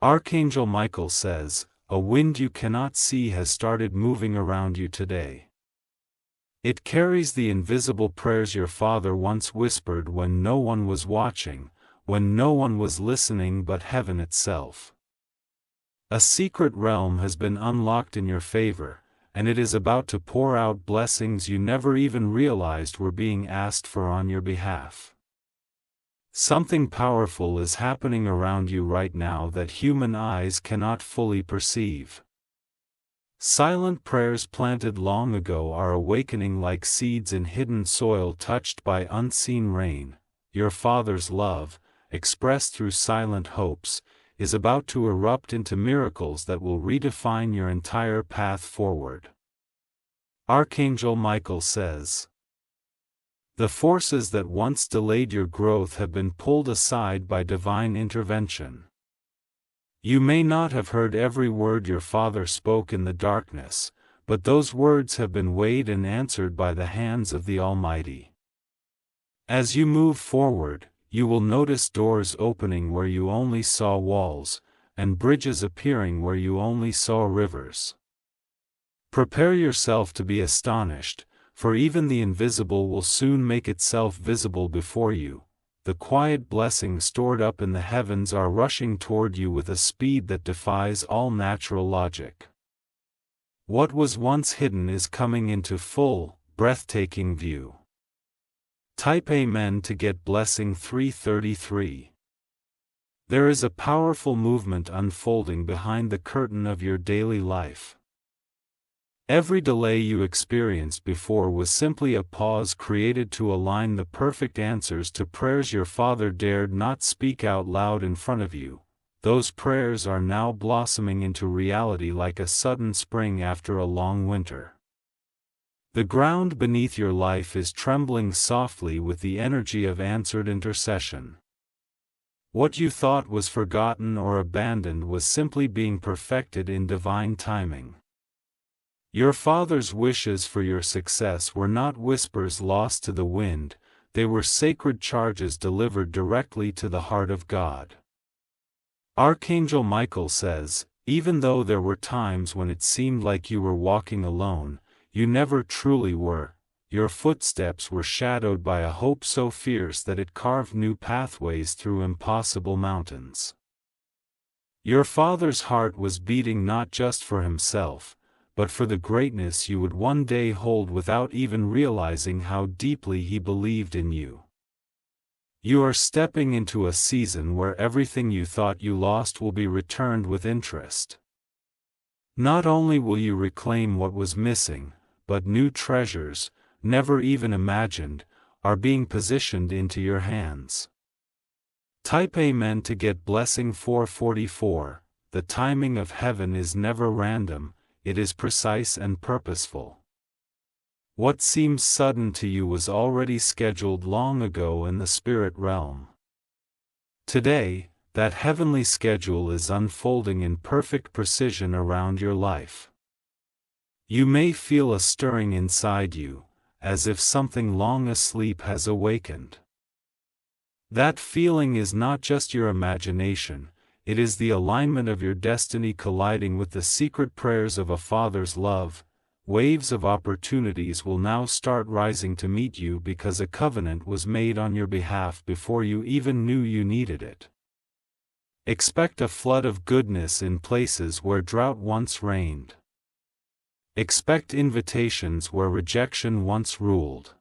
Archangel Michael says, a wind you cannot see has started moving around you today. It carries the invisible prayers your father once whispered when no one was watching, when no one was listening but heaven itself. A secret realm has been unlocked in your favor, and it is about to pour out blessings you never even realized were being asked for on your behalf. Something powerful is happening around you right now that human eyes cannot fully perceive. Silent prayers planted long ago are awakening like seeds in hidden soil touched by unseen rain. Your Father's love, expressed through silent hopes, is about to erupt into miracles that will redefine your entire path forward. Archangel Michael says, the forces that once delayed your growth have been pulled aside by divine intervention. You may not have heard every word your father spoke in the darkness, but those words have been weighed and answered by the hands of the Almighty. As you move forward, you will notice doors opening where you only saw walls, and bridges appearing where you only saw rivers. Prepare yourself to be astonished, for even the invisible will soon make itself visible before you. The quiet blessings stored up in the heavens are rushing toward you with a speed that defies all natural logic. What was once hidden is coming into full, breathtaking view. Type Amen to get blessing 333. There is a powerful movement unfolding behind the curtain of your daily life. Every delay you experienced before was simply a pause created to align the perfect answers to prayers your father dared not speak out loud in front of you. Those prayers are now blossoming into reality like a sudden spring after a long winter. The ground beneath your life is trembling softly with the energy of answered intercession. What you thought was forgotten or abandoned was simply being perfected in divine timing. Your Father's wishes for your success were not whispers lost to the wind, they were sacred charges delivered directly to the heart of God. Archangel Michael says, even though there were times when it seemed like you were walking alone, you never truly were. Your footsteps were shadowed by a hope so fierce that it carved new pathways through impossible mountains. Your Father's heart was beating not just for himself, but for the greatness you would one day hold without even realizing how deeply he believed in you. You are stepping into a season where everything you thought you lost will be returned with interest. Not only will you reclaim what was missing, but new treasures, never even imagined, are being positioned into your hands. Type Amen to get blessing 444. The timing of heaven is never random, it is precise and purposeful. What seems sudden to you was already scheduled long ago in the spirit realm. Today, that heavenly schedule is unfolding in perfect precision around your life. You may feel a stirring inside you, as if something long asleep has awakened. That feeling is not just your imagination, it is the alignment of your destiny colliding with the secret prayers of a Father's love. Waves of opportunities will now start rising to meet you because a covenant was made on your behalf before you even knew you needed it. Expect a flood of goodness in places where drought once reigned. Expect invitations where rejection once ruled.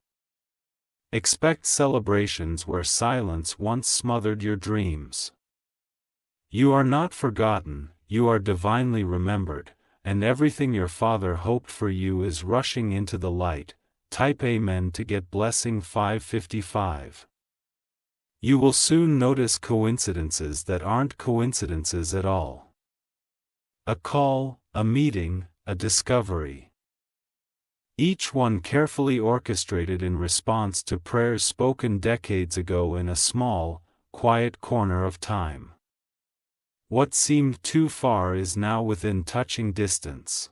Expect celebrations where silence once smothered your dreams. You are not forgotten, you are divinely remembered, and everything your Father hoped for you is rushing into the light. Type Amen to get blessing 555. You will soon notice coincidences that aren't coincidences at all. A call, a meeting, a discovery. Each one carefully orchestrated in response to prayers spoken decades ago in a small, quiet corner of time. What seemed too far is now within touching distance.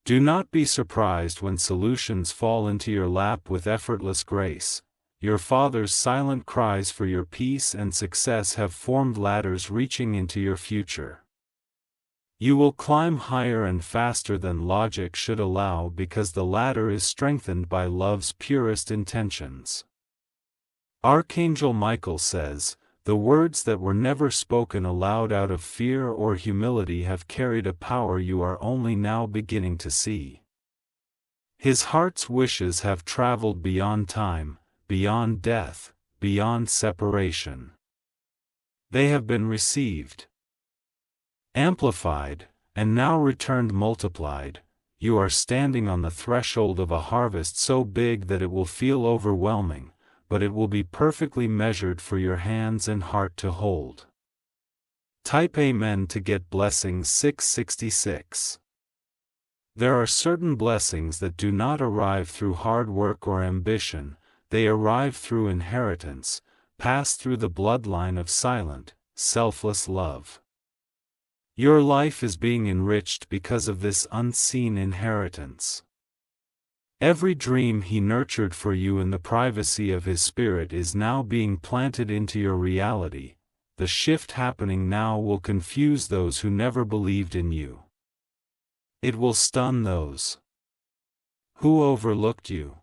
Do not be surprised when solutions fall into your lap with effortless grace. your father's silent cries for your peace and success have formed ladders reaching into your future. You will climb higher and faster than logic should allow because the ladder is strengthened by love's purest intentions. Archangel Michael says, "The words that were never spoken aloud out of fear or humility have carried a power you are only now beginning to see." His heart's wishes have traveled beyond time, beyond death, beyond separation. They have been received, amplified, and now returned multiplied. You are standing on the threshold of a harvest so big that it will feel overwhelming, but it will be perfectly measured for your hands and heart to hold. Type Amen to get blessings 666. There are certain blessings that do not arrive through hard work or ambition, they arrive through inheritance, pass through the bloodline of silent, selfless love. Your life is being enriched because of this unseen inheritance. Every dream He nurtured for you in the privacy of His Spirit is now being planted into your reality. The shift happening now will confuse those who never believed in you. It will stun those who overlooked you.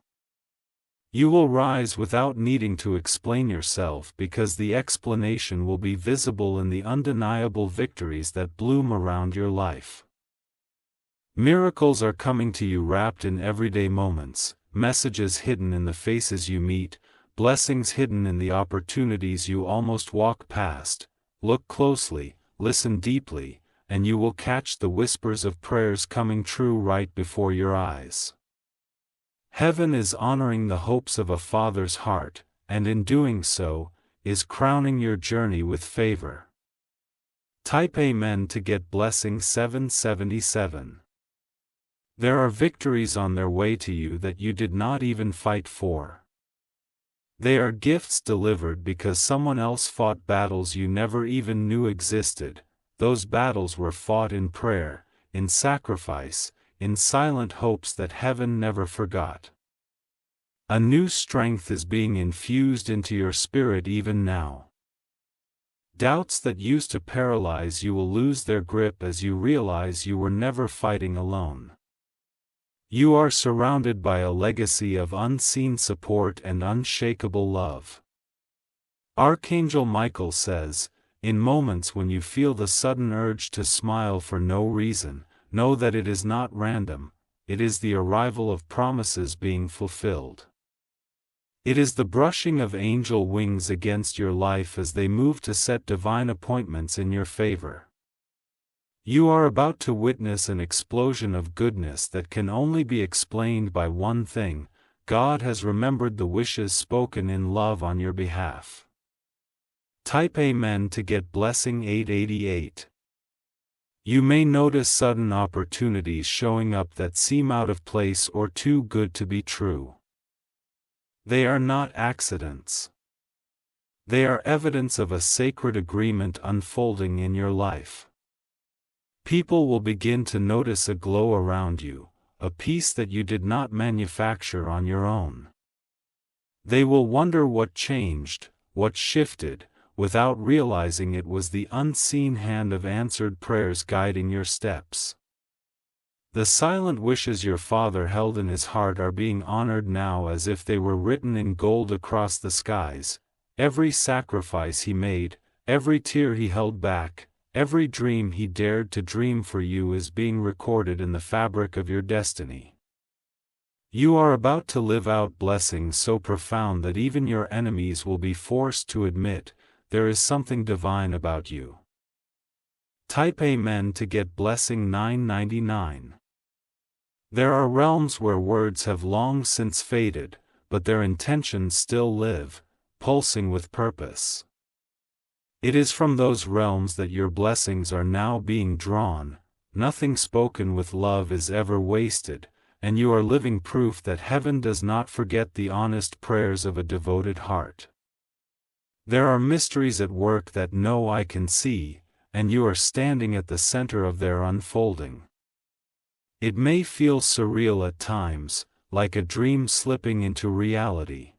You will rise without needing to explain yourself because the explanation will be visible in the undeniable victories that bloom around your life. Miracles are coming to you wrapped in everyday moments, messages hidden in the faces you meet, blessings hidden in the opportunities you almost walk past. Look closely, listen deeply, and you will catch the whispers of prayers coming true right before your eyes. Heaven is honoring the hopes of a father's heart, and in doing so, is crowning your journey with favor. Type Amen to get blessing 777. There are victories on their way to you that you did not even fight for. They are gifts delivered because someone else fought battles you never even knew existed. Those battles were fought in prayer, in sacrifice, in silent hopes that heaven never forgot. A new strength is being infused into your spirit even now. Doubts that used to paralyze you will lose their grip as you realize you were never fighting alone. You are surrounded by a legacy of unseen support and unshakable love. Archangel Michael says, in moments when you feel the sudden urge to smile for no reason, know that it is not random, it is the arrival of promises being fulfilled. It is the brushing of angel wings against your life as they move to set divine appointments in your favor. You are about to witness an explosion of goodness that can only be explained by one thing: God has remembered the wishes spoken in love on your behalf. Type Amen to get blessing 888. You may notice sudden opportunities showing up that seem out of place or too good to be true. They are not accidents. They are evidence of a sacred agreement unfolding in your life. People will begin to notice a glow around you, a peace that you did not manufacture on your own. They will wonder what changed, what shifted, without realizing it was the unseen hand of answered prayers guiding your steps. The silent wishes your father held in his heart are being honored now as if they were written in gold across the skies. Every sacrifice he made, every tear he held back, every dream he dared to dream for you is being recorded in the fabric of your destiny. You are about to live out blessings so profound that even your enemies will be forced to admit, there is something divine about you. Type Amen to get blessing 999. There are realms where words have long since faded, but their intentions still live, pulsing with purpose. It is from those realms that your blessings are now being drawn. Nothing spoken with love is ever wasted, and you are living proof that heaven does not forget the honest prayers of a devoted heart. There are mysteries at work that no eye can see, and you are standing at the center of their unfolding. It may feel surreal at times, like a dream slipping into reality.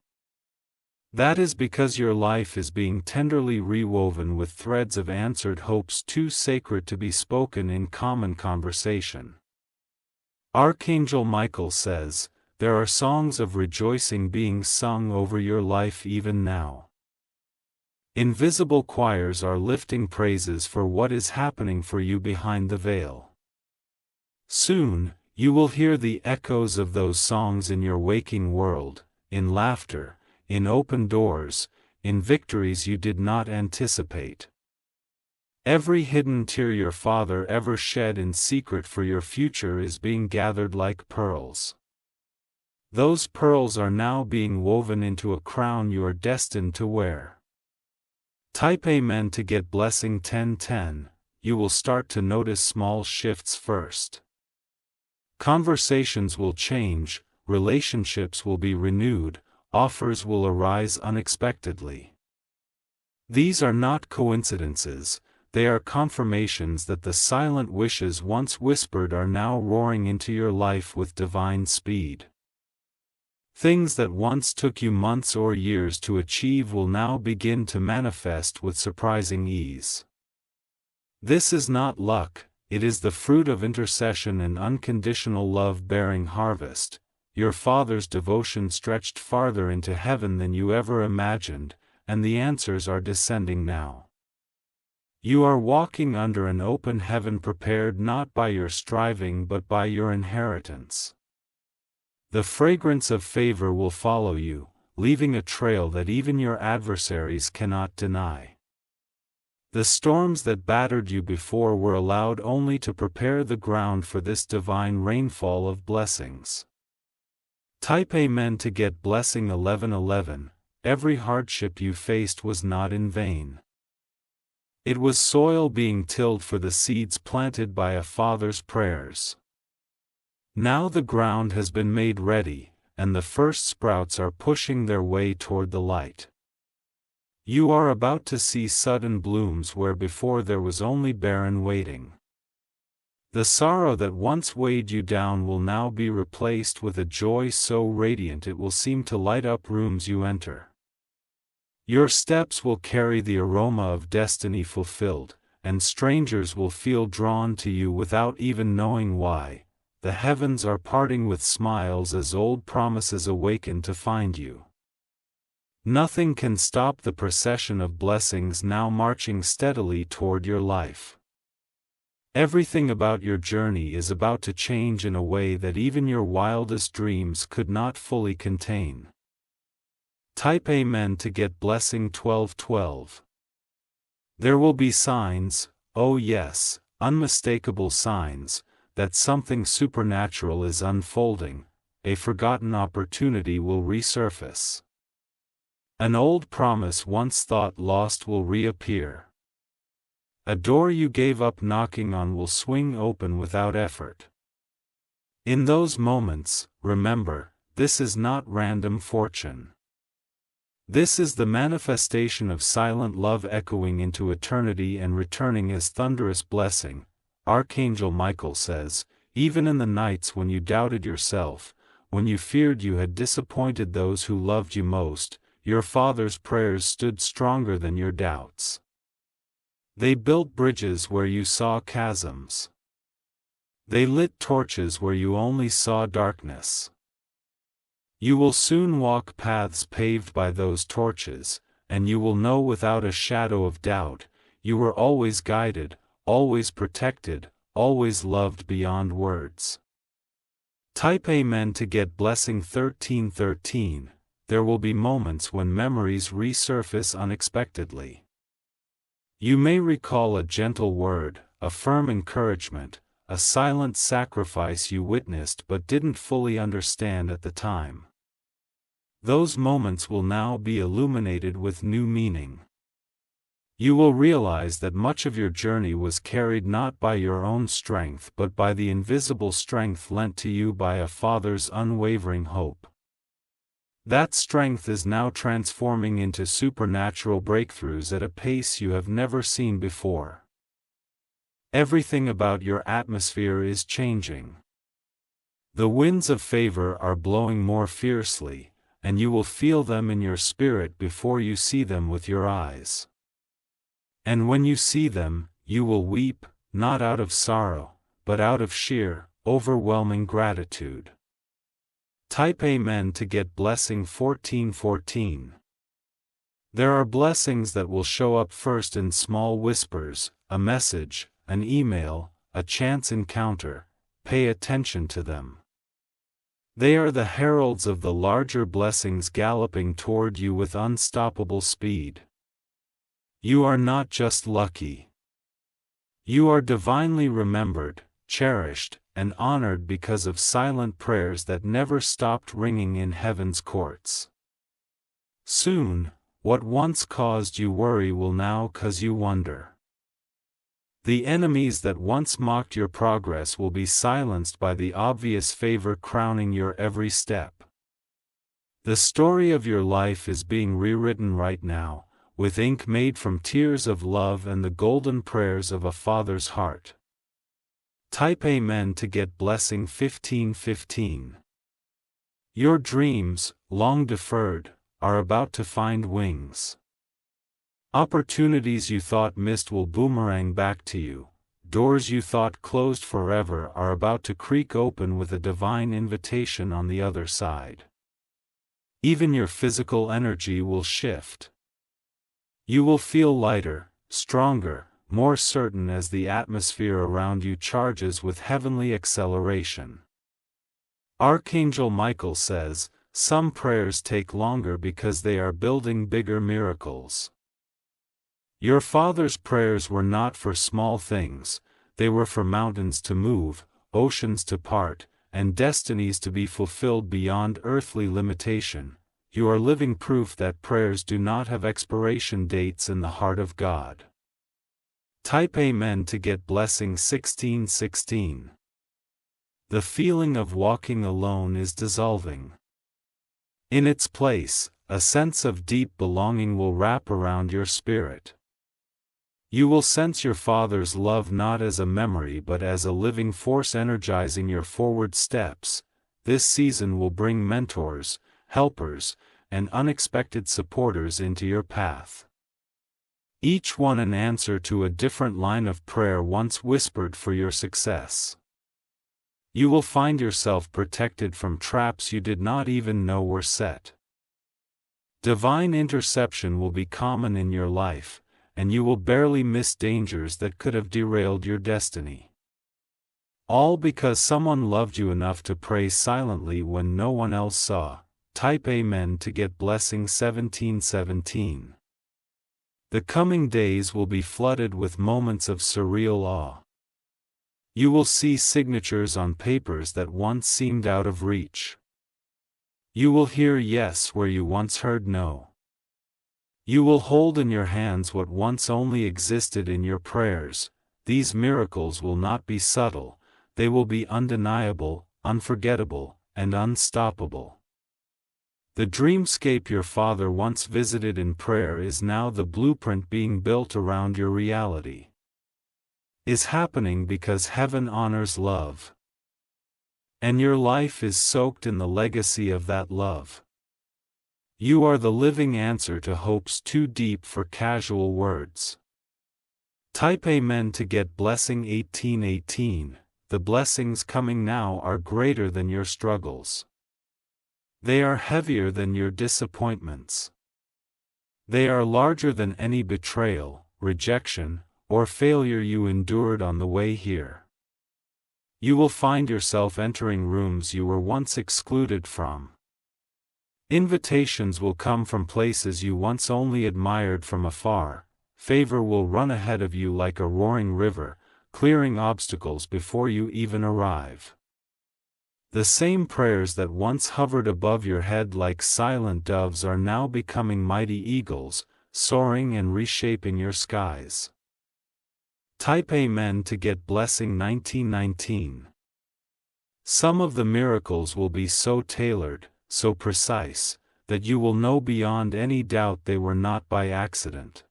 That is because your life is being tenderly rewoven with threads of answered hopes too sacred to be spoken in common conversation. Archangel Michael says, there are songs of rejoicing being sung over your life even now. Invisible choirs are lifting praises for what is happening for you behind the veil. Soon, you will hear the echoes of those songs in your waking world, in laughter, in open doors, in victories you did not anticipate. Every hidden tear your father ever shed in secret for your future is being gathered like pearls. Those pearls are now being woven into a crown you are destined to wear. Type Amen to get blessing 1010. You will start to notice small shifts first. Conversations will change, relationships will be renewed, offers will arise unexpectedly. These are not coincidences, they are confirmations that the silent wishes once whispered are now roaring into your life with divine speed. Things that once took you months or years to achieve will now begin to manifest with surprising ease. This is not luck, it is the fruit of intercession and unconditional love bearing harvest. Your Father's devotion stretched farther into heaven than you ever imagined, and the answers are descending now. You are walking under an open heaven prepared not by your striving but by your inheritance. The fragrance of favor will follow you, leaving a trail that even your adversaries cannot deny. The storms that battered you before were allowed only to prepare the ground for this divine rainfall of blessings. Type Amen to get blessing 1111. Every hardship you faced was not in vain. It was soil being tilled for the seeds planted by a father's prayers. Now the ground has been made ready, and the first sprouts are pushing their way toward the light. You are about to see sudden blooms where before there was only barren waiting. The sorrow that once weighed you down will now be replaced with a joy so radiant it will seem to light up rooms you enter. Your steps will carry the aroma of destiny fulfilled, and strangers will feel drawn to you without even knowing why. The heavens are parting with smiles as old promises awaken to find you. Nothing can stop the procession of blessings now marching steadily toward your life. Everything about your journey is about to change in a way that even your wildest dreams could not fully contain. Type Amen to get blessing 1212. There will be signs, oh yes, unmistakable signs, that something supernatural is unfolding. A forgotten opportunity will resurface. An old promise once thought lost will reappear. A door you gave up knocking on will swing open without effort. In those moments, remember, this is not random fortune. This is the manifestation of silent love echoing into eternity and returning as thunderous blessing. Archangel Michael says, even in the nights when you doubted yourself, when you feared you had disappointed those who loved you most, your Father's prayers stood stronger than your doubts. They built bridges where you saw chasms. They lit torches where you only saw darkness. You will soon walk paths paved by those torches, and you will know without a shadow of doubt, you were always guided, always protected, always loved beyond words. Type Amen to get blessing 1313. There will be moments when memories resurface unexpectedly. You may recall a gentle word, a firm encouragement, a silent sacrifice you witnessed but didn't fully understand at the time. Those moments will now be illuminated with new meaning. You will realize that much of your journey was carried not by your own strength but by the invisible strength lent to you by a Father's unwavering hope. That strength is now transforming into supernatural breakthroughs at a pace you have never seen before. Everything about your atmosphere is changing. The winds of favor are blowing more fiercely, and you will feel them in your spirit before you see them with your eyes. And when you see them, you will weep, not out of sorrow, but out of sheer, overwhelming gratitude. Type Amen to get blessing 1414. There are blessings that will show up first in small whispers, a message, an email, a chance encounter. Pay attention to them. They are the heralds of the larger blessings galloping toward you with unstoppable speed. You are not just lucky. You are divinely remembered, cherished, and honored because of silent prayers that never stopped ringing in heaven's courts. Soon, what once caused you worry will now cause you wonder. The enemies that once mocked your progress will be silenced by the obvious favor crowning your every step. The story of your life is being rewritten right now, with ink made from tears of love and the golden prayers of a father's heart. Type Amen to get blessing 1515. Your dreams, long deferred, are about to find wings. Opportunities you thought missed will boomerang back to you. Doors you thought closed forever are about to creak open with a divine invitation on the other side. Even your physical energy will shift. You will feel lighter, stronger, more certain as the atmosphere around you charges with heavenly acceleration. Archangel Michael says, some prayers take longer because they are building bigger miracles. Your father's prayers were not for small things, they were for mountains to move, oceans to part, and destinies to be fulfilled beyond earthly limitation. You are living proof that prayers do not have expiration dates in the heart of God. Type Amen to get blessing 1616. The feeling of walking alone is dissolving. In its place, a sense of deep belonging will wrap around your spirit. You will sense your Father's love not as a memory but as a living force energizing your forward steps. This season will bring mentors, helpers, and unexpected supporters into your path. Each one an answer to a different line of prayer once whispered for your success. You will find yourself protected from traps you did not even know were set. Divine interception will be common in your life, and you will barely miss dangers that could have derailed your destiny. All because someone loved you enough to pray silently when no one else saw. Type Amen to get blessing 1717. The coming days will be flooded with moments of surreal awe. You will see signatures on papers that once seemed out of reach. You will hear yes where you once heard no. You will hold in your hands what once only existed in your prayers. These miracles will not be subtle, they will be undeniable, unforgettable, and unstoppable. The dreamscape your father once visited in prayer is now the blueprint being built around your reality. Is happening because heaven honors love. And your life is soaked in the legacy of that love. You are the living answer to hopes too deep for casual words. Type Amen to get blessing 1818. The blessings coming now are greater than your struggles. They are heavier than your disappointments. They are larger than any betrayal, rejection, or failure you endured on the way here. You will find yourself entering rooms you were once excluded from. Invitations will come from places you once only admired from afar. Favor will run ahead of you like a roaring river, clearing obstacles before you even arrive. The same prayers that once hovered above your head like silent doves are now becoming mighty eagles, soaring and reshaping your skies. Type Amen to get blessing 1919. Some of the miracles will be so tailored, so precise, that you will know beyond any doubt they were not by accident.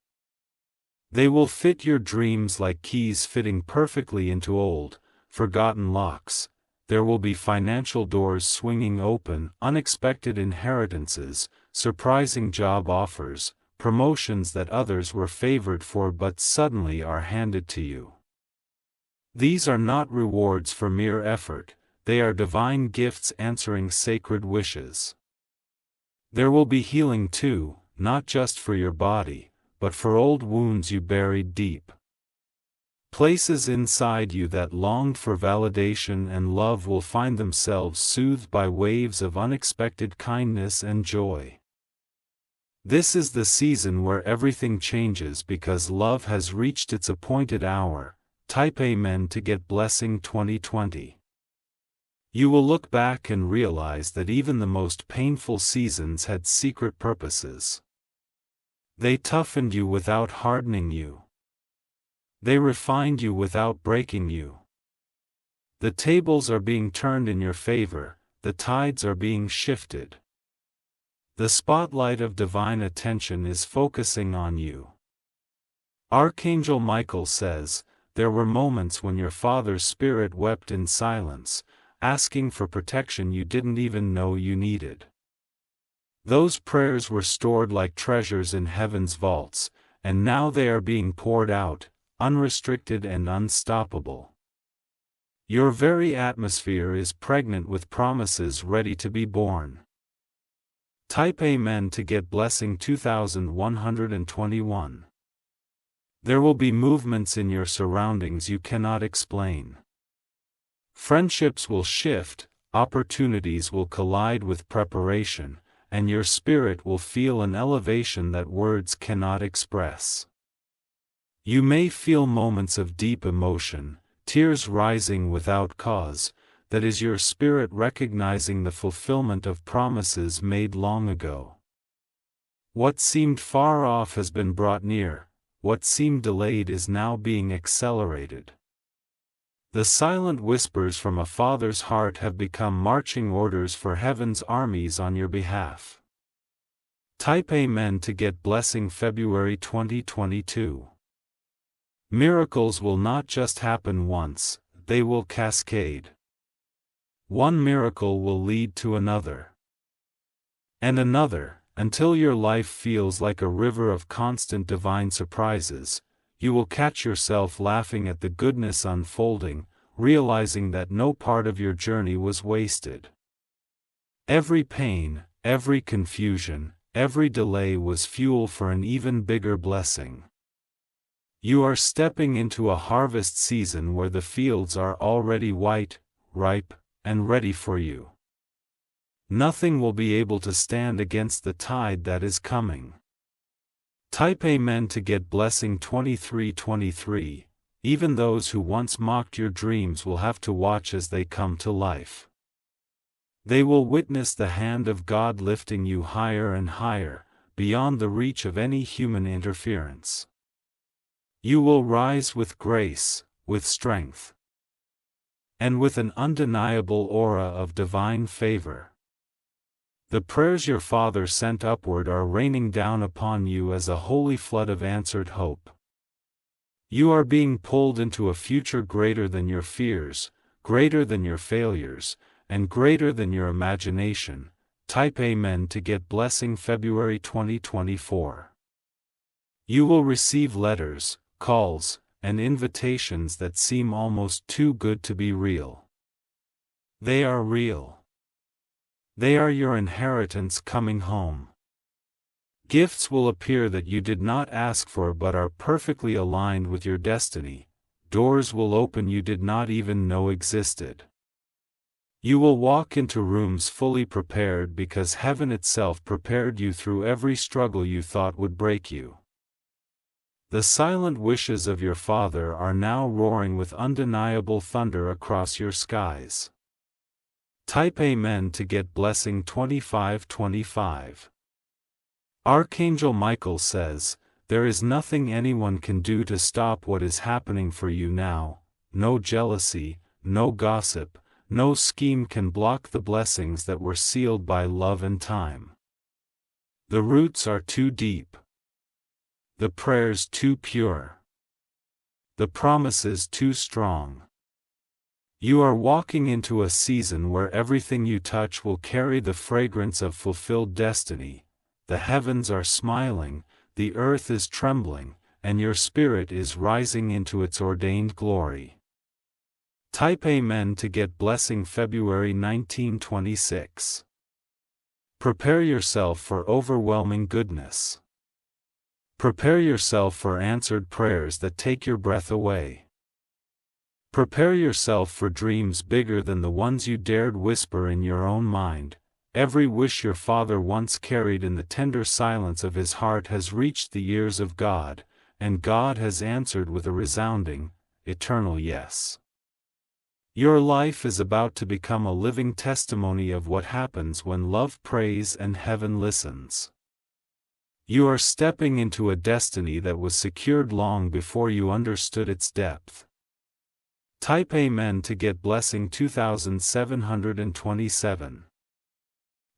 They will fit your dreams like keys fitting perfectly into old, forgotten locks, there will be financial doors swinging open, unexpected inheritances, surprising job offers, promotions that others were favored for but suddenly are handed to you. These are not rewards for mere effort, they are divine gifts answering sacred wishes. There will be healing too, not just for your body, but for old wounds you buried deep. Places inside you that longed for validation and love will find themselves soothed by waves of unexpected kindness and joy. This is the season where everything changes because love has reached its appointed hour. Type Amen to get blessing 2020. You will look back and realize that even the most painful seasons had secret purposes. They toughened you without hardening you. They refined you without breaking you. The tables are being turned in your favor, the tides are being shifted. The spotlight of divine attention is focusing on you. Archangel Michael says, there were moments when your father's spirit wept in silence, asking for protection you didn't even know you needed. Those prayers were stored like treasures in heaven's vaults, and now they are being poured out, unrestricted and unstoppable. Your very atmosphere is pregnant with promises ready to be born. Type Amen to get blessing 2121. There will be movements in your surroundings you cannot explain. Friendships will shift, opportunities will collide with preparation, and your spirit will feel an elevation that words cannot express. You may feel moments of deep emotion, tears rising without cause, that is your spirit recognizing the fulfillment of promises made long ago. What seemed far off has been brought near, what seemed delayed is now being accelerated. The silent whispers from a father's heart have become marching orders for heaven's armies on your behalf. Type Amen to get blessing February 2022. Miracles will not just happen once, they will cascade. One miracle will lead to another. And another, until your life feels like a river of constant divine surprises. You will catch yourself laughing at the goodness unfolding, realizing that no part of your journey was wasted. Every pain, every confusion, every delay was fuel for an even bigger blessing. You are stepping into a harvest season where the fields are already white, ripe, and ready for you. Nothing will be able to stand against the tide that is coming. Type Amen to get blessing 2323. Even those who once mocked your dreams will have to watch as they come to life. They will witness the hand of God lifting you higher and higher, beyond the reach of any human interference. You will rise with grace, with strength, and with an undeniable aura of divine favor. The prayers your father sent upward are raining down upon you as a holy flood of answered hope. You are being pulled into a future greater than your fears, greater than your failures, and greater than your imagination. Type Amen to get blessing February 2024. You will receive letters, calls, and invitations that seem almost too good to be real. They are real. They are your inheritance coming home. Gifts will appear that you did not ask for but are perfectly aligned with your destiny. Doors will open you did not even know existed. You will walk into rooms fully prepared because heaven itself prepared you through every struggle you thought would break you. The silent wishes of your Father are now roaring with undeniable thunder across your skies. Type Amen to get blessing 2525. Archangel Michael says, there is nothing anyone can do to stop what is happening for you now. No jealousy, no gossip, no scheme can block the blessings that were sealed by love and time. The roots are too deep. The prayers too pure. The promises too strong. You are walking into a season where everything you touch will carry the fragrance of fulfilled destiny. The heavens are smiling, the earth is trembling, and your spirit is rising into its ordained glory. Type Amen to get blessing February 1926. Prepare yourself for overwhelming goodness. Prepare yourself for answered prayers that take your breath away. Prepare yourself for dreams bigger than the ones you dared whisper in your own mind. Every wish your father once carried in the tender silence of his heart has reached the ears of God, and God has answered with a resounding, eternal yes. Your life is about to become a living testimony of what happens when love prays and heaven listens. You are stepping into a destiny that was secured long before you understood its depth. Type Amen to get blessing 2727.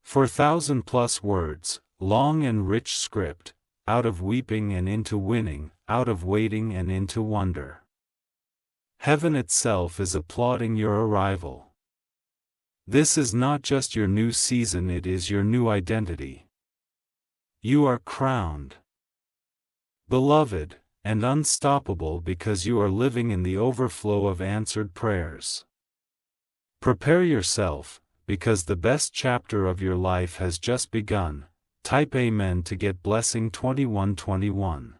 4,000+ words, long and rich script, out of weeping and into winning, out of waiting and into wonder. Heaven itself is applauding your arrival. This is not just your new season, it is your new identity. You are crowned, beloved, and unstoppable because you are living in the overflow of answered prayers. Prepare yourself, because the best chapter of your life has just begun. Type Amen to get blessing 2121.